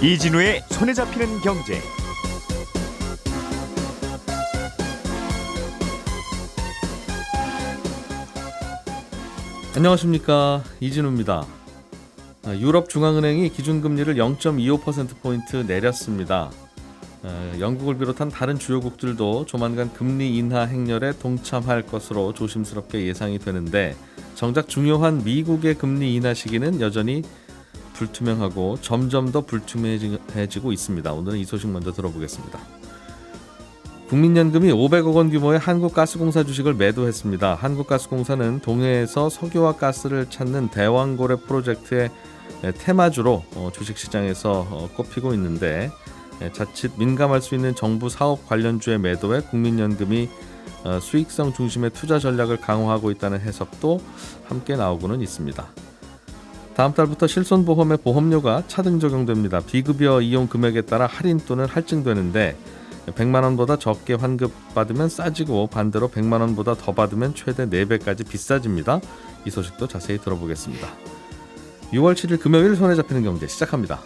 이진우의 손에 잡히는 경제. 안녕하십니까, 이진우입니다. 유럽중앙은행이 기준금리를 0.25%포인트 내렸습니다. 영국을 비롯한 다른 주요국들도 조만간 금리 인하 행렬에 동참할 것으로 조심스럽게 예상이 되는데, 정작 중요한 미국의 금리 인하 시기는 여전히 불투명하고 점점 더 불투명해지고 있습니다. 오늘은 이 소식 먼저 들어보겠습니다. 국민연금이 500억 원 규모의 한국가스공사 주식을 매도했습니다. 한국가스공사는 동해에서 석유와 가스를 찾는 대왕고래 프로젝트의 테마주로 주식시장에서 꼽히고 있는데, 자칫 민감할 수 있는 정부 사업 관련주의 매도에 국민연금이 수익성 중심의 투자 전략을 강화하고 있다는 해석도 함께 나오고는 있습니다. 다음 달부터 실손보험의 보험료가 차등 적용됩니다. 비급여 이용 금액에 따라 할인 또는 할증되는데, 100만 원보다 적게 환급받으면 싸지고 반대로 100만 원보다 더 받으면 최대 4배까지 비싸집니다. 이 소식도 자세히 들어보겠습니다. 6월 7일 금요일 손에 잡히는 경제 시작합니다.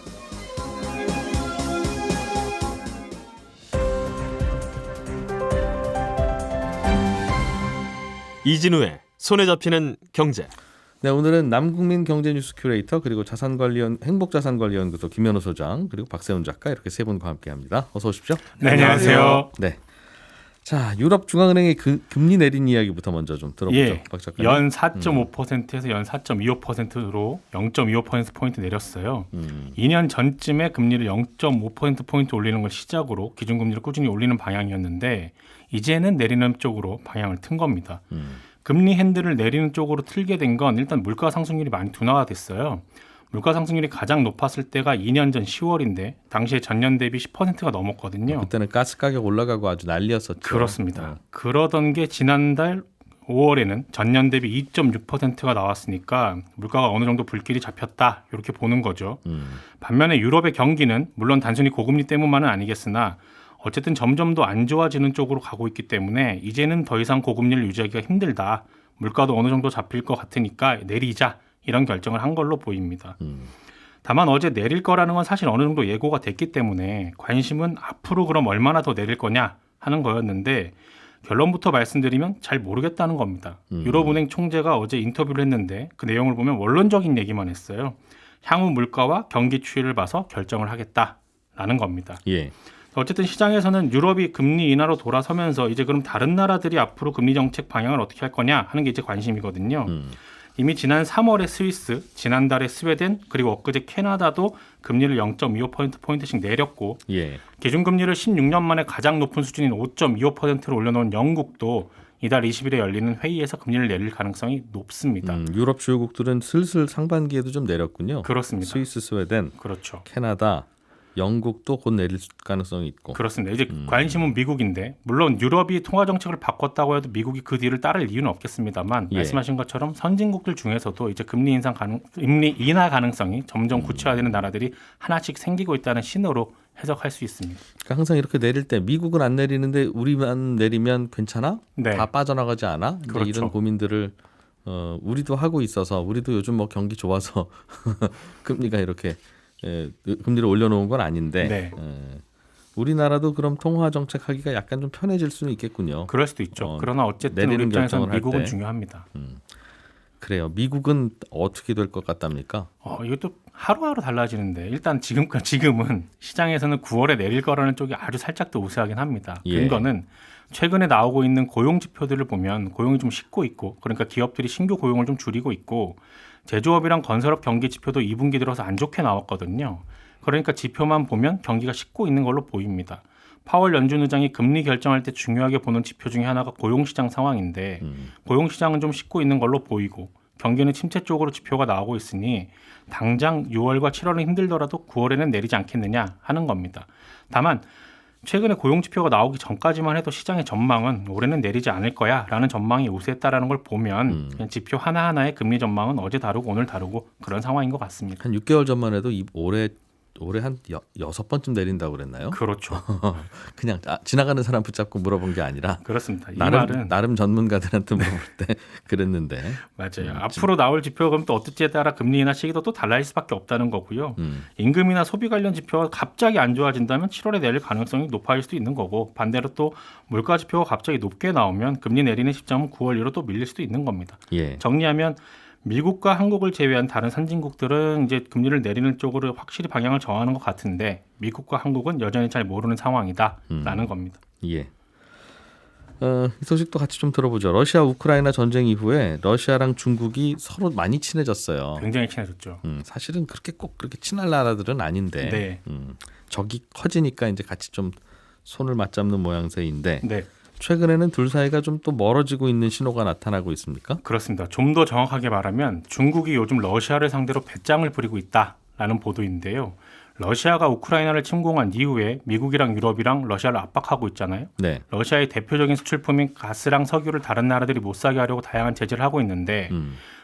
이진우의 손에 잡히는 경제. 네, 오늘은 남국민 경제뉴스 큐레이터 그리고 행복자산관리연구소 김현우 소장 그리고 박세훈 작가 이렇게 세 분과 함께합니다. 어서 오십시오. 네, 안녕하세요. 네. 자, 유럽 중앙은행이 금리 내린 이야기부터 먼저 좀 들어보죠. 박 작가님. 연 4.5%에서 연 4.25%로 0.25%포인트 내렸어요. 2년 전쯤에 금리를 0.5%포인트 올리는 걸 시작으로 기준금리를 꾸준히 올리는 방향이었는데, 이제는 내리는 쪽으로 방향을 튼 겁니다. 금리 핸들을 내리는 쪽으로 틀게 된 건 일단 물가 상승률이 많이 둔화가 됐어요. 물가 상승률이 가장 높았을 때가 2년 전 10월인데 당시에 전년 대비 10%가 넘었거든요. 그때는 가스 가격 올라가고 아주 난리였었죠. 그렇습니다. 그러던 게 지난달 5월에는 전년 대비 2.6%가 나왔으니까 물가가 어느 정도 불길이 잡혔다, 이렇게 보는 거죠. 반면에 유럽의 경기는 물론 단순히 고금리 때문만은 아니겠으나 어쨌든 점점 더 안 좋아지는 쪽으로 가고 있기 때문에 이제는 더 이상 고금리를 유지하기가 힘들다, 물가도 어느 정도 잡힐 것 같으니까 내리자, 이런 결정을 한 걸로 보입니다. 다만 어제 내릴 거라는 건 사실 어느 정도 예고가 됐기 때문에 관심은 앞으로 그럼 얼마나 더 내릴 거냐 하는 거였는데, 결론부터 말씀드리면 잘 모르겠다는 겁니다. 유럽은행 총재가 어제 인터뷰를 했는데 그 내용을 보면 원론적인 얘기만 했어요. 향후 물가와 경기 추이를 봐서 결정을 하겠다라는 겁니다. 예. 어쨌든 시장에서는 유럽이 금리 인하로 돌아서면서 이제 그럼 다른 나라들이 앞으로 금리 정책 방향을 어떻게 할 거냐 하는 게 이제 관심이거든요. 이미 지난 3월에 스위스, 지난달에 스웨덴, 그리고 엊그제 캐나다도 금리를 0.25%포인트씩 내렸고, 예. 기준금리를 16년 만에 가장 높은 수준인 5.25%로 올려놓은 영국도 이달 20일에 열리는 회의에서 금리를 내릴 가능성이 높습니다. 유럽 주요국들은 슬슬 상반기에도 좀 내렸군요. 그렇습니다. 스위스, 스웨덴, 그렇죠. 캐나다, 영국도 곧 내릴 가능성이 있고. 그렇습니다. 이제 관심은 미국인데, 물론 유럽이 통화 정책을 바꿨다고 해도 미국이 그 뒤를 따를 이유는 없겠습니다만, 예. 말씀하신 것처럼 선진국들 중에서도 이제 금리 인하 가능성이 점점 구체화되는 나라들이 하나씩 생기고 있다는 신호로 해석할 수 있습니다. 그러니까 항상 이렇게 내릴 때 미국은 안 내리는데 우리만 내리면 괜찮아? 네. 다 빠져나가지 않아? 이제 그렇죠. 이런 고민들을 우리도 하고 있어서, 우리도 요즘 뭐 경기 좋아서 금리가 이렇게 금리를 올려놓은 건 아닌데, 네. 우리나라도 그럼 통화 정책 하기가 약간 좀 편해질 수는 있겠군요. 그럴 수도 있죠. 그러나 어쨌든 우리 내리는 입장에서는 결정을 할 미국은 때. 중요합니다. 그래요. 미국은 어떻게 될 것 같답니까? 이것도 하루하루 달라지는데, 일단 지금은 시장에서는 9월에 내릴 거라는 쪽이 아주 살짝 더 우세하긴 합니다. 예. 근거는 최근에 나오고 있는 고용 지표들을 보면 고용이 좀 식고 있고, 그러니까 기업들이 신규 고용을 좀 줄이고 있고, 제조업이랑 건설업 경기 지표도 2분기 들어서 안 좋게 나왔거든요. 그러니까 지표만 보면 경기가 식고 있는 걸로 보입니다. 파월 연준 의장이 금리 결정할 때 중요하게 보는 지표 중에 하나가 고용시장 상황인데, 고용시장은 좀 식고 있는 걸로 보이고 경기는 침체 쪽으로 지표가 나오고 있으니 당장 6월과 7월은 힘들더라도 9월에는 내리지 않겠느냐 하는 겁니다. 다만 최근에 고용 지표가 나오기 전까지만 해도 시장의 전망은 올해는 내리지 않을 거야 라는 전망이 우세했다라는 걸 보면 그냥 지표 하나하나의 금리 전망은 어제 다르고 오늘 다르고 그런 상황인 것 같습니다. 한 6개월 전만 해도 올해 올해 한 6번쯤 내린다고 그랬나요? 그렇죠. 그냥 지나가는 사람 붙잡고 물어본 게 아니라 그렇습니다. 이 말은 나름 전문가들한테 물어볼 때 그랬는데 맞아요. 앞으로 나올 지표가 그럼 또 어떨지에 따라 금리 인하 시기도 또 달라질 수밖에 없다는 거고요. 임금이나 소비 관련 지표가 갑자기 안 좋아진다면 7월에 내릴 가능성이 높아질 수도 있는 거고 반대로 또 물가 지표가 갑자기 높게 나오면 금리 내리는 시점은 9월 이후로 또 밀릴 수도 있는 겁니다. 예. 정리하면 미국과 한국을 제외한 다른 선진국들은 이제 금리를 내리는 쪽으로 확실히 방향을 정하는 것 같은데 미국과 한국은 여전히 잘 모르는 상황이다라는 겁니다. 예. 이 소식도 같이 좀 들어보죠. 러시아 우크라이나 전쟁 이후에 러시아랑 중국이 서로 많이 친해졌어요. 굉장히 친해졌죠. 사실은 그렇게 꼭 그렇게 친할 나라들은 아닌데 네. 적이 커지니까 이제 같이 좀 손을 맞잡는 모양새인데 네. 최근에는 둘 사이가 좀 또 멀어지고 있는 신호가 나타나고 있습니까? 그렇습니다. 좀 더 정확하게 말하면 중국이 요즘 러시아를 상대로 배짱을 부리고 있다라는 보도인데요. 러시아가 우크라이나를 침공한 이후에 미국이랑 유럽이랑 러시아를 압박하고 있잖아요. 네. 러시아의 대표적인 수출품인 가스랑 석유를 다른 나라들이 못 사게 하려고 다양한 제재를 하고 있는데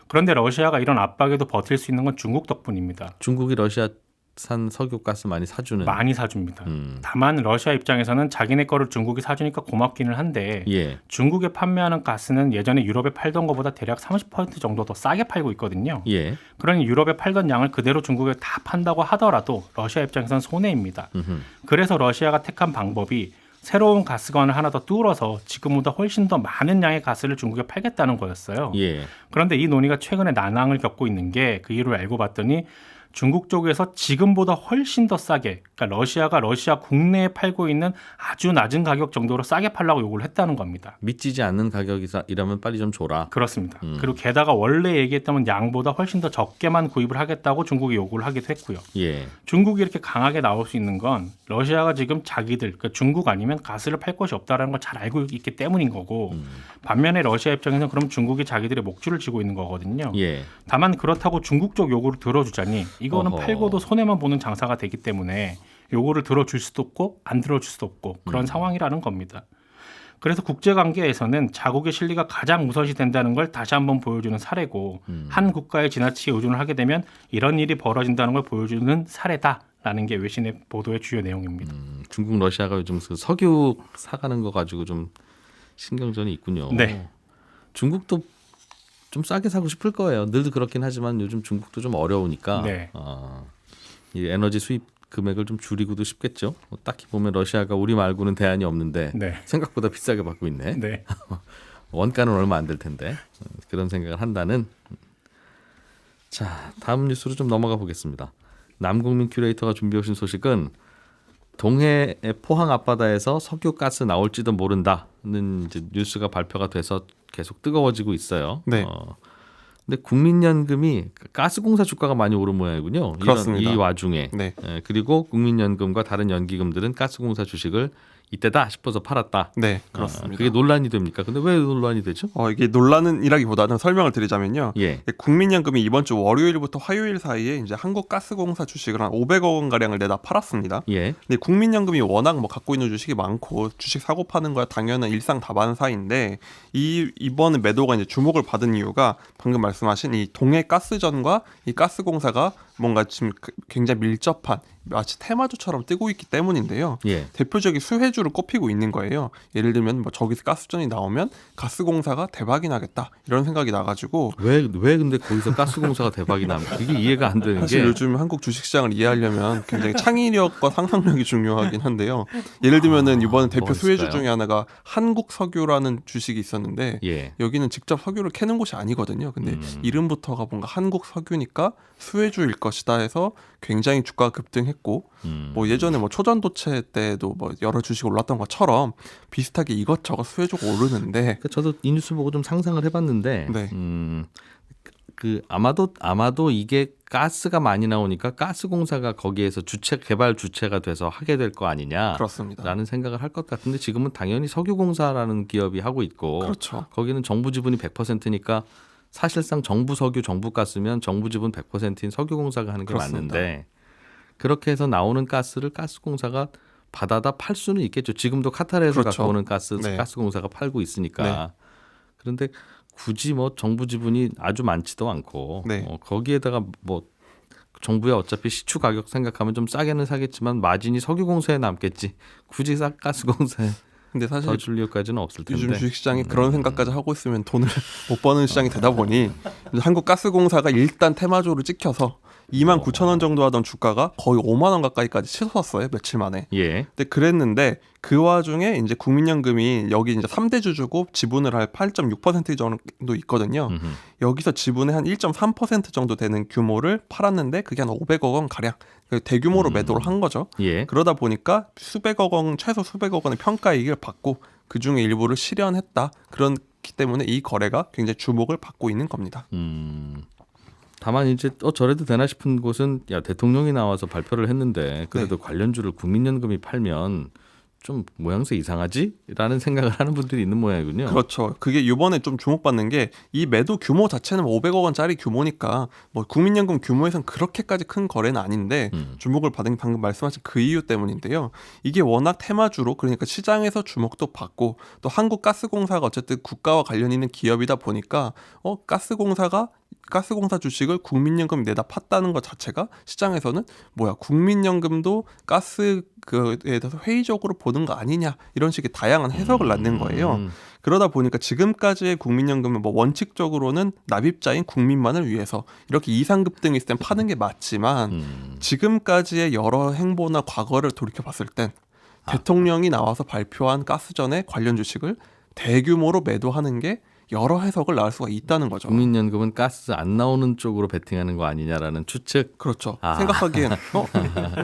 그런데 러시아가 이런 압박에도 버틸 수 있는 건 중국 덕분입니다. 중국이 러시아산 석유 가스 많이 사주는. 많이 사줍니다. 다만 러시아 입장에서는 자기네 거를 중국이 사주니까 고맙기는 한데 예. 중국에 판매하는 가스는 예전에 유럽에 팔던 것보다 대략 30% 정도 더 싸게 팔고 있거든요. 예. 그러니 유럽에 팔던 양을 그대로 중국에 다 판다고 하더라도 러시아 입장에서는 손해입니다. 그래서 러시아가 택한 방법이 새로운 가스관을 하나 더 뚫어서 지금보다 훨씬 더 많은 양의 가스를 중국에 팔겠다는 거였어요. 예. 그런데 이 논의가 최근에 난항을 겪고 있는 게 그 이유를 알고 봤더니 중국 쪽에서 지금보다 훨씬 더 싸게, 그러니까 러시아가 러시아 국내에 팔고 있는 아주 낮은 가격 정도로 싸게 팔라고 요구를 했다는 겁니다. 믿지지 않는 가격이라면 빨리 좀 줘라. 그렇습니다. 그리고 게다가 원래 얘기했다면 양보다 훨씬 더 적게만 구입을 하겠다고 중국이 요구를 하기도 했고요. 예. 중국이 이렇게 강하게 나올 수 있는 건 러시아가 지금 자기들, 그러니까 중국 아니면 가스를 팔 곳이 없다는 걸 잘 알고 있기 때문인 거고 반면에 러시아 입장에서는 그럼 중국이 자기들의 목줄을 쥐고 있는 거거든요. 예. 다만 그렇다고 중국 쪽 요구를 들어주자니 이거는 어허. 팔고도 손해만 보는 장사가 되기 때문에 요구를 들어줄 수도 없고 안 들어줄 수도 없고 그런 상황이라는 겁니다. 그래서 국제관계에서는 자국의 실리가 가장 우선시 된다는 걸 다시 한번 보여주는 사례고 한 국가에 지나치게 의존을 하게 되면 이런 일이 벌어진다는 걸 보여주는 사례다라는 게 외신의 보도의 주요 내용입니다. 중국 러시아가 요즘 그 석유 사가는 거 가지고 좀 신경전이 있군요. 네. 중국도 좀 싸게 사고 싶을 거예요. 늘 그렇긴 하지만 요즘 중국도 좀 어려우니까 네. 이 에너지 수입 금액을 좀 줄이고도 싶겠죠. 딱히 보면 러시아가 우리 말고는 대안이 없는데 네. 생각보다 비싸게 받고 있네. 네. 원가는 얼마 안 될 텐데 그런 생각을 한다는. 자, 다음 뉴스로 좀 넘어가 보겠습니다. 남국민 큐레이터가 준비해 오신 소식은 동해의 포항 앞바다에서 석유 가스 나올지도 모른다는 이제 뉴스가 발표가 돼서 계속 뜨거워지고 있어요. 네. 근데 국민연금이 가스공사 주가가 많이 오른 모양이군요. 그렇습니다. 이 와중에. 네. 그리고 국민연금과 다른 연기금들은 가스공사 주식을 이때다 싶어서 팔았다. 네, 그렇습니다. 그게 논란이 됩니까? 근데 왜 논란이 되죠? 이게 논란이라기보다는 설명을 드리자면요. 예. 국민연금이 이번 주 월요일부터 화요일 사이에 이제 한국가스공사 주식을 한 500억 원 가량을 내다 팔았습니다. 예. 근데 국민연금이 워낙 뭐 갖고 있는 주식이 많고 주식 사고 파는 거야 당연한 일상 다반사인데 이번 매도가 이제 주목을 받은 이유가 방금 말씀하신 이 동해 가스전과 이 가스공사가 뭔가 지금 굉장히 밀접한 마치 테마주처럼 뜨고 있기 때문인데요. 예. 대표적인 수혜주를 꼽히고 있는 거예요. 예를 들면 뭐 저기서 가스전이 나오면 가스공사가 대박이 나겠다 이런 생각이 나가지고 왜 근데 거기서 가스공사가 대박이 납니까? 이게 이해가 안 되는 사실 게 요즘 한국 주식시장을 이해하려면 굉장히 창의력과 상상력이 중요하긴 한데요. 예를 들면은 이번 대표 뭐가 수혜주 있을까요? 중에 하나가 한국석유라는 주식이 있었는데 예. 여기는 직접 석유를 캐는 곳이 아니거든요. 근데 이름부터가 뭔가 한국석유니까 수혜주일 것이다 해서 굉장히 주가가 급등했고 뭐 예전에 뭐 초전도체 때도 뭐 여러 주식 올랐던 것처럼 비슷하게 이것저것 수혜주가 오르는데 그러니까 저도 이 뉴스 보고 좀 상상을 해봤는데, 네. 아마도 이게 가스가 많이 나오니까 가스공사가 거기에서 개발 주체가 돼서 하게 될 거 아니냐라는 그렇습니다. 생각을 할 것 같은데 지금은 당연히 석유공사라는 기업이 하고 있고, 그렇죠. 거기는 정부 지분이 100%니까 사실상 정부 석유, 정부 가스면 정부 지분 100%인 석유공사가 하는 게 그렇습니다. 맞는데 그렇게 해서 나오는 가스를 가스공사가 받아다 팔 수는 있겠죠. 지금도 카타르에서 그렇죠. 갖고 오는 가스 네. 가스공사가 팔고 있으니까. 네. 그런데 굳이 뭐 정부 지분이 아주 많지도 않고 네. 거기에다가 뭐 정부야 어차피 시추 가격 생각하면 좀 싸게는 사겠지만 마진이 석유공사에 남겠지. 굳이 가스공사에 근데 사실 더 줄 이유까지는 없을 텐데. 요즘 주식시장이 그런 생각까지 하고 있으면 돈을 못 버는 시장이 되다 보니 한국가스공사가 일단 테마주로 찍혀서 29,000원 정도 하던 주가가 거의 5만 원 가까이까지 치솟았어요. 며칠 만에. 예. 근데 그랬는데 그 와중에 이제 국민연금이 여기 이제 3대 주주고 지분을 할 8.6% 정도 있거든요. 여기서 지분의 한 1.3% 정도 되는 규모를 팔았는데 그게 한 500억 원 가량 대규모로 매도를 한 거죠. 예. 그러다 보니까 수백억 원, 최소 수백억 원의 평가이익을 받고 그 중에 일부를 실현했다. 그렇기 때문에 이 거래가 굉장히 주목을 받고 있는 겁니다. 다만 이제 저래도 되나 싶은 곳은 야 대통령이 나와서 발표를 했는데 그래도 관련주를 국민연금이 팔면 좀 모양새 이상하지라는 생각을 하는 분들이 있는 모양이군요. 그렇죠. 그게 이번에 좀 주목받는 게 이 매도 규모 자체는 500억 원짜리 규모니까 뭐 국민연금 규모에선 그렇게까지 큰 거래는 아닌데 주목을 받은 게 방금 말씀하신 그 이유 때문인데요. 이게 워낙 테마주로 그러니까 시장에서 주목도 받고 또 한국가스공사가 어쨌든 국가와 관련 있는 기업이다 보니까 가스공사 주식을 국민연금이 내다 팠다는 것 자체가 시장에서는 뭐야 국민연금도 가스 그에 대해서 회의적으로 보는 거 아니냐 이런 식의 다양한 해석을 낳는 거예요. 그러다 보니까 지금까지의 국민연금은 뭐 원칙적으로는 납입자인 국민만을 위해서 이렇게 이상급 등이 있을 땐 파는 게 맞지만 지금까지의 여러 행보나 과거를 돌이켜 봤을 땐 대통령이 나와서 발표한 가스전의 관련 주식을 대규모로 매도하는 게 여러 해석을 낳을 수가 있다는 거죠. 국민연금은 가스 안 나오는 쪽으로 베팅하는 거 아니냐라는 추측. 그렇죠. 생각하기엔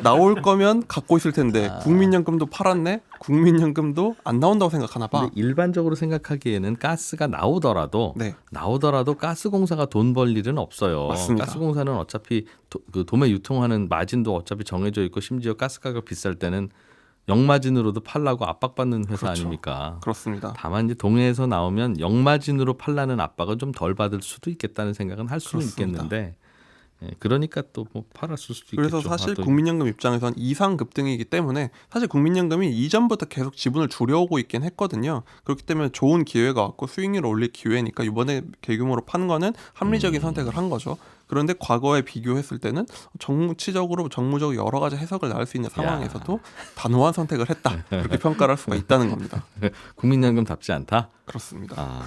나올 거면 갖고 있을 텐데 국민연금도 팔았네. 국민연금도 안 나온다고 생각하나 봐. 근데 일반적으로 생각하기에는 가스가 나오더라도 네. 가스공사가 돈 벌 일은 없어요. 맞습니다. 가스공사는 어차피 그 도매 유통하는 마진도 어차피 정해져 있고 심지어 가스 가격 비쌀 때는 역마진으로도 팔라고 압박받는 회사 그렇죠. 아닙니까? 그렇습니다. 다만 이제 동해에서 나오면 역마진으로 팔라는 압박은 좀 덜 받을 수도 있겠다는 생각은 할 수는 그렇습니다. 있겠는데 그러니까 또 뭐 팔았을 수도 있겠죠. 그래서 사실 또 국민연금 입장에선 이상급등이기 때문에 사실 국민연금이 이전부터 계속 지분을 줄여오고 있긴 했거든요. 그렇기 때문에 좋은 기회가 왔고 수익률을 올릴 기회니까 이번에 대규모로 파는 거는 합리적인 선택을 한 거죠. 그런데 과거에 비교했을 때는 정무적으로 여러 가지 해석을 낳을 수 있는 상황에서도 단호한 선택을 했다. 그렇게 평가를 할 수가 있다는 겁니다. 국민연금답지 않다. 그렇습니다.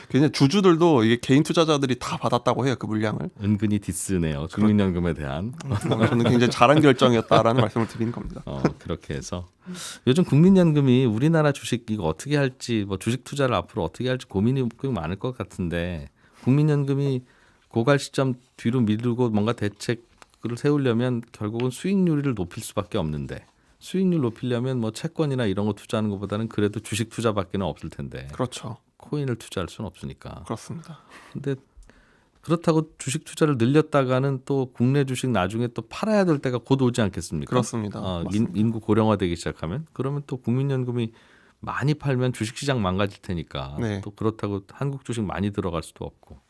그냥 주주들도 이게 개인 투자자들이 다 받았다고 해요. 그 물량을. 은근히 디스네요. 국민연금에 대한. 저는 굉장히 잘한 결정이었다라는 말씀을 드리는 겁니다. 그렇게 해서 요즘 국민연금이 우리나라 주식 이거 어떻게 할지 뭐 주식 투자를 앞으로 어떻게 할지 고민이 꽤 많을 것 같은데 국민연금이 고갈 시점 뒤로 미루고 뭔가 대책을 세우려면 결국은 수익률을 높일 수밖에 없는데 수익률 높이려면 뭐 채권이나 이런 거 투자하는 것보다는 그래도 주식 투자밖에는 없을 텐데 그렇죠. 코인을 투자할 수는 없으니까. 그렇습니다. 근데 그렇다고 주식 투자를 늘렸다가는 또 국내 주식 나중에 또 팔아야 될 때가 곧 오지 않겠습니까? 그렇습니다. 맞습니다. 인구 고령화되기 시작하면 그러면 또 국민연금이 많이 팔면 주식시장 망가질 테니까 네. 또 그렇다고 한국 주식 많이 들어갈 수도 없고.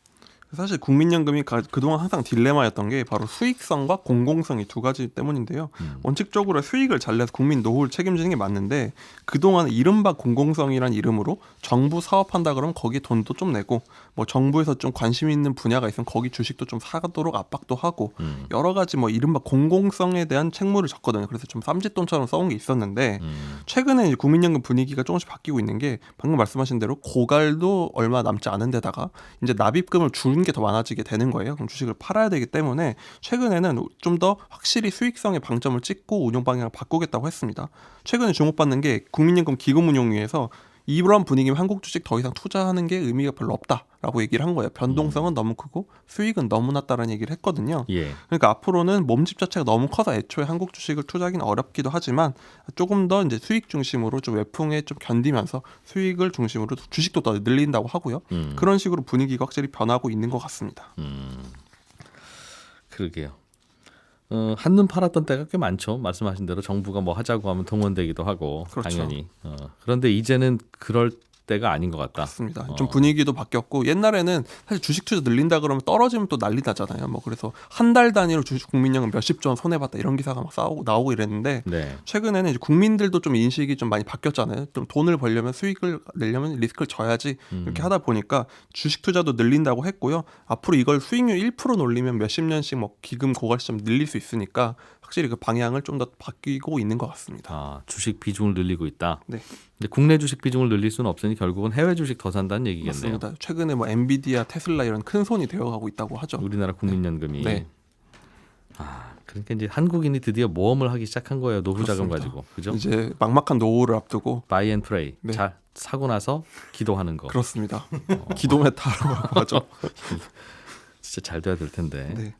사실 국민연금이 그동안 항상 딜레마였던 게 바로 수익성과 공공성이 두 가지 때문인데요. 원칙적으로 수익을 잘 내서 국민 노후를 책임지는 게 맞는데 그동안 이른바 공공성이란 이름으로 정부 사업한다 그러면 거기 돈도 좀 내고 뭐 정부에서 좀 관심 있는 분야가 있으면 거기 주식도 좀 사도록 압박도 하고 여러 가지 뭐 이른바 공공성에 대한 책무를 졌거든요. 그래서 좀 쌈짓돈처럼 써온 게 있었는데 최근에 이제 국민연금 분위기가 조금씩 바뀌고 있는 게 방금 말씀하신 대로 고갈도 얼마 남지 않은 데다가 이제 납입금을 주는 게 더 많아지게 되는 거예요. 그럼 주식을 팔아야 되기 때문에 최근에는 좀 더 확실히 수익성에 방점을 찍고 운용 방향을 바꾸겠다고 했습니다. 최근에 주목받는 게 국민연금 기금운용위에서 이런 분위기면 한국 주식 더 이상 투자하는 게 의미가 별로 없다라고 얘기를 한 거예요. 변동성은 너무 크고 수익은 너무 낮다라는 얘기를 했거든요. 예. 그러니까 앞으로는 몸집 자체가 너무 커서 애초에 한국 주식을 투자하기는 어렵기도 하지만 조금 더 이제 수익 중심으로 좀 외풍에 좀 견디면서 수익을 중심으로 주식도 더 늘린다고 하고요. 그런 식으로 분위기가 확실히 변하고 있는 것 같습니다. 그러게요. 한눈 팔았던 때가 꽤 많죠. 말씀하신 대로 정부가 뭐 하자고 하면 동원되기도 하고 그렇죠. 당연히. 그런데 이제는 그럴 때가 아닌 것 같다. 맞습니다. 좀 분위기도 바뀌었고 옛날에는 사실 주식 투자 늘린다 그러면 떨어지면 또 난리 나잖아요. 뭐 그래서 한 달 단위로 주식 국민연금 몇십조 원 손해 봤다 이런 기사가 막 나오고 이랬는데 네. 최근에는 이제 국민들도 좀 인식이 좀 많이 바뀌었잖아요. 좀 돈을 벌려면 수익을 내려면 리스크를 져야지 이렇게 하다 보니까 주식 투자도 늘린다고 했고요. 앞으로 이걸 수익률 1% 올리면 몇십 년씩 뭐 기금 고갈 시점 늘릴 수 있으니까 확실히 그 방향을 좀 더 바뀌고 있는 것 같습니다. 아, 주식 비중을 늘리고 있다. 네. 근데 국내 주식 비중을 늘릴 수는 없으니 결국은 해외 주식 더 산다는 얘기겠네요. 맞습니다. 최근에 뭐 엔비디아, 테슬라 이런 큰 손이 되어가고 있다고 하죠. 우리나라 국민연금이. 네. 아, 그러니까 이제 한국인이 드디어 모험을 하기 시작한 거예요. 노후 자금 그렇습니다. 가지고. 그죠? 이제 막막한 노후를 앞두고 바이 앤 프레이. 네. 잘 사고 나서 기도하는 거. 그렇습니다. 기도메타라고 하죠. 진짜 잘 돼야 될 텐데. 네.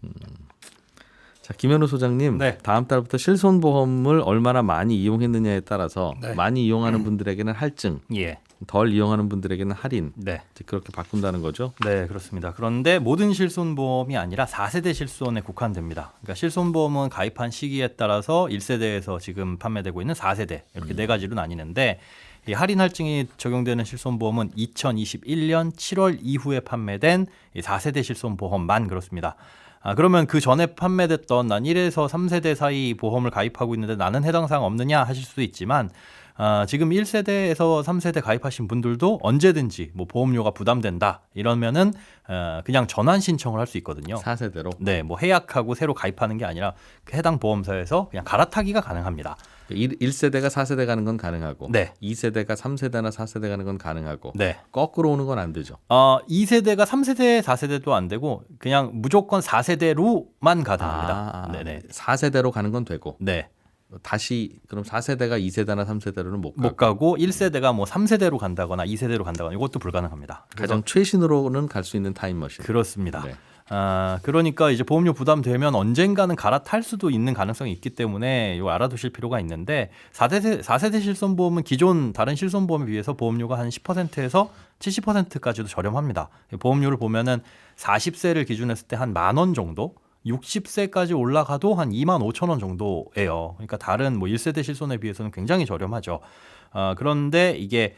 자, 김현우 소장님, 네. 다음 달부터 실손보험을 얼마나 많이 이용했느냐에 따라서 네. 많이 이용하는 분들에게는 할증, 예. 덜 이용하는 분들에게는 할인, 네. 이제 그렇게 바꾼다는 거죠. 네, 그렇습니다. 그런데 모든 실손보험이 아니라 4세대 실손에 국한됩니다. 그러니까 실손보험은 가입한 시기에 따라서 1세대에서 지금 판매되고 있는 4세대 이렇게 네 가지로 나뉘는데 이 할인 할증이 적용되는 실손보험은 2021년 7월 이후에 판매된 이 4세대 실손보험만 그렇습니다. 그러면 그 전에 판매됐던 난 1에서 3세대 사이 보험을 가입하고 있는데 나는 해당 사항 없느냐 하실 수도 있지만 지금 1세대에서 3세대 가입하신 분들도 언제든지 뭐 보험료가 부담된다 이러면은 그냥 전환 신청을 할 수 있거든요. 4세대로. 네, 뭐 해약하고 새로 가입하는 게 아니라 그 해당 보험사에서 그냥 갈아타기가 가능합니다. 1세대가 4세대 가는 건 가능하고, 네. 2세대가 3세대나 4세대 가는 건 가능하고, 네. 거꾸로 오는 건 안 되죠. 2세대가 3세대, 4세대도 안 되고 그냥 무조건 4세대로만 가능합니다. 네네. 4세대로 가는 건 되고, 네. 다시 그럼 4세대가 2세대나 3세대로는 못 가고, 못 가고 1세대가 뭐 3세대로 간다거나 2세대로 간다거나 이것도 불가능합니다. 가장 최신으로는 갈 수 있는 타임머신. 그렇습니다. 네. 그러니까 이제 보험료 부담되면 언젠가는 갈아탈 수도 있는 가능성이 있기 때문에 이거 알아두실 필요가 있는데 4세대 실손보험은 기존 다른 실손보험에 비해서 보험료가 한 10%에서 70%까지도 저렴합니다. 보험료를 보면은 40세를 기준했을 때 한 10,000원 정도, 60세까지 올라가도 한 25,000원 정도예요. 그러니까 다른 뭐 1세대 실손에 비해서는 굉장히 저렴하죠. 그런데 이게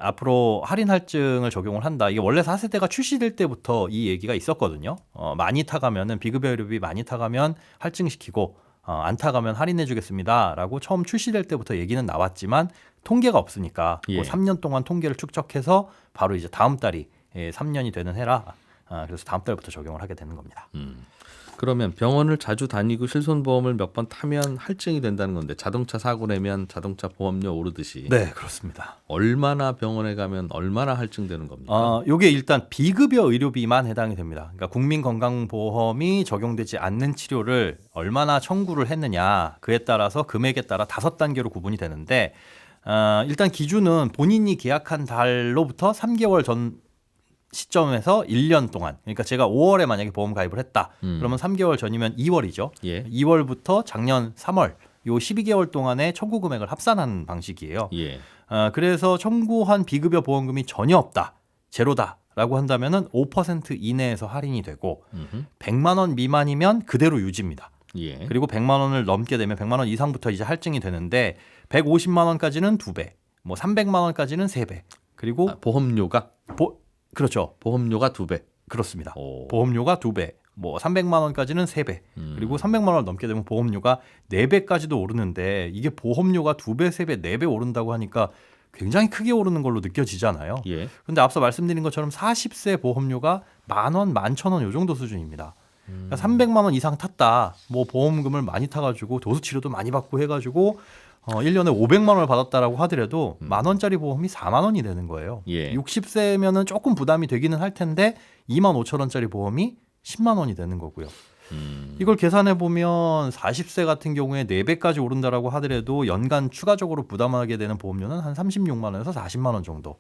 앞으로 할인 할증을 적용을 한다. 이게 원래 4세대가 출시될 때부터 이 얘기가 있었거든요. 많이 타가면은 비급여율이 많이 타가면 할증시키고 안 타가면 할인해 주겠습니다라고 처음 출시될 때부터 얘기는 나왔지만 통계가 없으니까 예. 뭐 3년 동안 통계를 축적해서 바로 이제 다음 달이 3년이 되는 해라. 그래서 다음 달부터 적용을 하게 되는 겁니다. 그러면 병원을 자주 다니고 실손보험을 몇 번 타면 할증이 된다는 건데 자동차 사고 내면 자동차 보험료 오르듯이 네, 그렇습니다. 얼마나 병원에 가면 얼마나 할증되는 겁니까? 요게 일단 비급여 의료비만 해당이 됩니다. 그러니까 국민건강보험이 적용되지 않는 치료를 얼마나 청구를 했느냐 그에 따라서 금액에 따라 5단계로 구분이 되는데 일단 기준은 본인이 계약한 달로부터 3개월 전 시점에서 1년 동안, 그러니까 제가 5월에 만약에 보험 가입을 했다. 그러면 3개월 전이면 2월이죠. 예. 2월부터 작년 3월 요 12개월 동안의 청구 금액을 합산한 방식이에요. 예. 그래서 청구한 비급여 보험금이 전혀 없다, 제로다라고 한다면은 5% 이내에서 할인이 되고 100만 원 미만이면 그대로 유지입니다. 예. 그리고 100만 원을 넘게 되면 100만 원 이상부터 이제 할증이 되는데 150만 원까지는 2배, 뭐 300만 원까지는 3배. 그리고 보험료가 그렇죠. 보험료가 2배. 그렇습니다. 오. 보험료가 2배, 뭐 300만 원까지는 3배, 그리고 300만 원을 넘게 되면 보험료가 4배까지도 오르는데 이게 보험료가 2배, 3배, 4배 오른다고 하니까 굉장히 크게 오르는 걸로 느껴지잖아요. 예. 근데 앞서 말씀드린 것처럼 40세 보험료가 10,000원, 11,000원 요 정도 수준입니다. 그러니까 300만 원 이상 탔다, 뭐 보험금을 많이 타가지고 도수치료도 많이 받고 해가지고 1년에 500만 원을 받았다라고 하더라도 10,000원짜리 보험이 4만 원이 되는 거예요. 예. 60세면은 조금 부담이 되기는 할 텐데 25,000원짜리 보험이 10만 원이 되는 거고요. 이걸 계산해 보면 40세 같은 경우에 4배까지 오른다라고 하더라도 연간 추가적으로 부담하게 되는 보험료는 한 36만 원에서 40만 원 정도.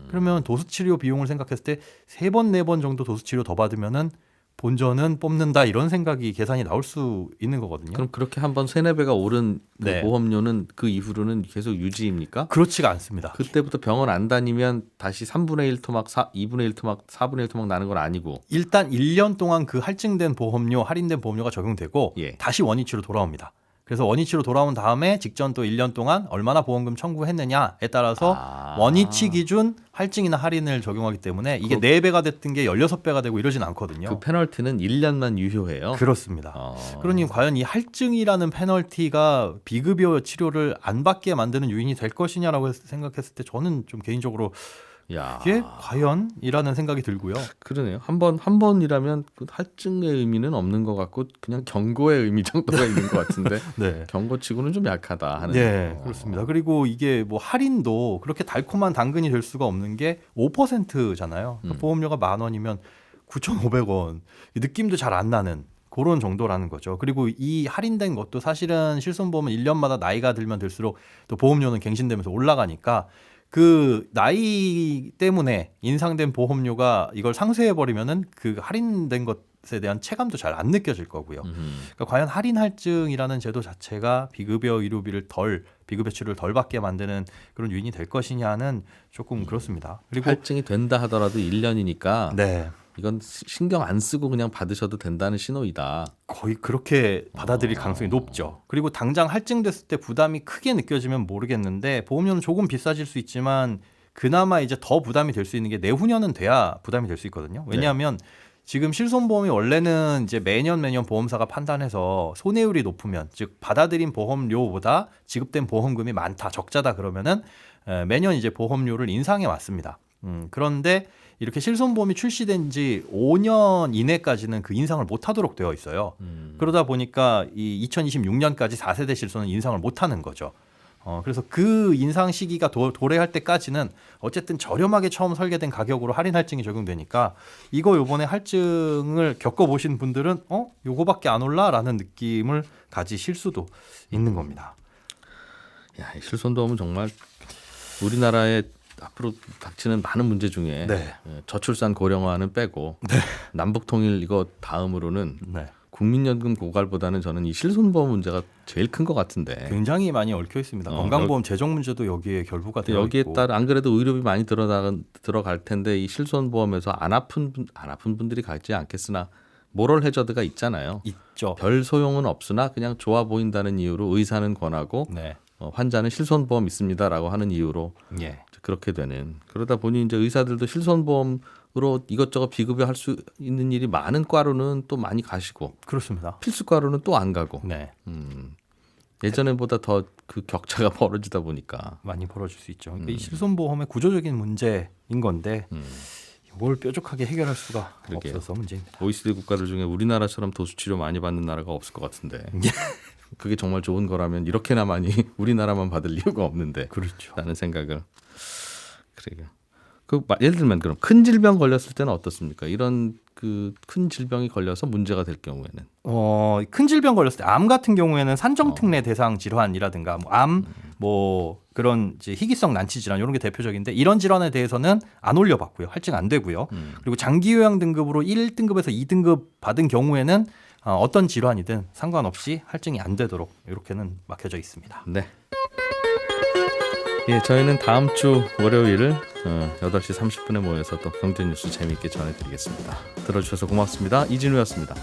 그러면 도수치료 비용을 생각했을 때 3번, 4번 정도 도수치료 더 받으면은 본전은 뽑는다 이런 생각이 계산이 나올 수 있는 거거든요. 그럼 그렇게 한번 3-4배가 오른 그 네. 보험료는 그 이후로는 계속 유지입니까? 그렇지가 않습니다. 그때부터 병원 안 다니면 다시 3분의 1 토막, 2분의 1 토막, 4분의 1 토막 나는 건 아니고. 일단 1년 동안 그 할증된 보험료, 할인된 보험료가 적용되고 예. 다시 원위치로 돌아옵니다. 그래서 원위치로 돌아온 다음에 직전 또 1년 동안 얼마나 보험금 청구했느냐에 따라서 원위치 기준 할증이나 할인을 적용하기 때문에 이게 4배가 됐든 게 16배가 되고 이러진 않거든요. 그 페널티는 1년만 유효해요. 그렇습니다. 어. 그러니 과연 이 할증이라는 페널티가 비급여 치료를 안 받게 만드는 요인이 될 것이냐라고 생각했을 때 저는 좀 개인적으로 야. 이게 과연이라는 생각이 들고요. 그러네요. 한 번이라면 그 할증의 의미는 없는 것 같고 그냥 경고의 의미 정도가 있는 것 같은데 네. 경고치고는 좀 약하다 하는. 네, 그렇습니다. 그리고 이게 뭐 할인도 그렇게 달콤한 당근이 될 수가 없는 게 5%잖아요. 보험료가 10,000원이면 9,500원. 느낌도 잘 안 나는 그런 정도라는 거죠. 그리고 이 할인된 것도 사실은 실손보험은 1년마다 나이가 들면 들수록 또 보험료는 갱신되면서 올라가니까 그 나이 때문에 인상된 보험료가 이걸 상쇄해 버리면은 그 할인된 것에 대한 체감도 잘 안 느껴질 거고요. 그러니까 과연 할인 할증이라는 제도 자체가 비급여 의료비를 비급여 치료를 덜 받게 만드는 그런 요인이 될 것이냐는 조금 그렇습니다. 그리고 할증이 된다 하더라도 1년이니까 네. 이건 신경 안 쓰고 그냥 받으셔도 된다는 신호이다. 거의 그렇게 받아들일 가능성이 높죠. 그리고 당장 할증됐을 때 부담이 크게 느껴지면 모르겠는데 보험료는 조금 비싸질 수 있지만 그나마 이제 더 부담이 될 수 있는 게 내후년은 돼야 부담이 될 수 있거든요. 왜냐하면 지금 실손보험이 원래는 이제 매년 보험사가 판단해서 손해율이 높으면 즉 받아들인 보험료보다 지급된 보험금이 많다, 적자다 그러면은 매년 이제 보험료를 인상해 왔습니다. 그런데 이렇게 실손보험이 출시된 지 5년 이내까지는 그 인상을 못 하도록 되어 있어요. 그러다 보니까 이 2026년까지 4세대 실손은 인상을 못 하는 거죠. 그래서 그 인상 시기가 도래할 때까지는 어쨌든 저렴하게 처음 설계된 가격으로 할인 할증이 적용되니까 이거 요번에 할증을 겪어보신 분들은 요거밖에 안 올라라는 느낌을 가지실 수도 있는 겁니다. 야, 이 실손보험은 정말 우리나라의 앞으로 닥치는 많은 문제 중에 네. 저출산 고령화는 빼고 남북 통일 이거 다음으로는 네. 국민연금 고갈보다는 저는 이 실손보험 문제가 제일 큰 것 같은데 굉장히 많이 얽혀 있습니다. 건강보험 재정 문제도 여기에 결부가 되어 여기에 있고. 따라 안 그래도 의료비 많이 들어갈 텐데 이 실손보험에서 안 아픈 분들이 가지 않겠으나 모럴 해저드가 있잖아요. 있죠. 별 소용은 없으나 그냥 좋아 보인다는 이유로 의사는 권하고 네. 환자는 실손보험 있습니다라고 하는 이유로 예. 그렇게 되는 그러다 보니 이제 의사들도 실손보험으로 이것저것 비급여할 수 있는 일이 많은 과로는 또 많이 가시고 그렇습니다. 필수 과로는 또 안 가고 네. 예전에보다 더 그 격차가 벌어지다 보니까 많이 벌어질 수 있죠. 그러니까 이 실손보험의 구조적인 문제인 건데 이걸 뾰족하게 해결할 수가 그러게요. 없어서 문제입니다. OECD 국가들 중에 우리나라처럼 도수치료 많이 받는 나라가 없을 것 같은데 그게 정말 좋은 거라면 이렇게나 많이 우리나라만 받을 이유가 없는데 그렇죠. 라는 생각을 그래요. 예를 들면 그럼 큰 질병 걸렸을 때는 어떻습니까? 이런 그 큰 질병이 걸려서 문제가 될 경우에는 큰 질병 걸렸을 때 암 같은 경우에는 산정특례 대상 질환이라든가 뭐 그런 이제 희귀성 난치 질환 이런 게 대표적인데 이런 질환에 대해서는 안 올려받고요. 할증 안 되고요. 그리고 장기 요양 등급으로 1등급에서 2등급 받은 경우에는 어떤 질환이든 상관없이 할증이 안 되도록 이렇게는 막혀져 있습니다. 네. 예, 저희는 다음 주 월요일 8시 30분에 모여서 또 경제 뉴스 재미있게 전해드리겠습니다. 들어주셔서 고맙습니다. 이진우였습니다.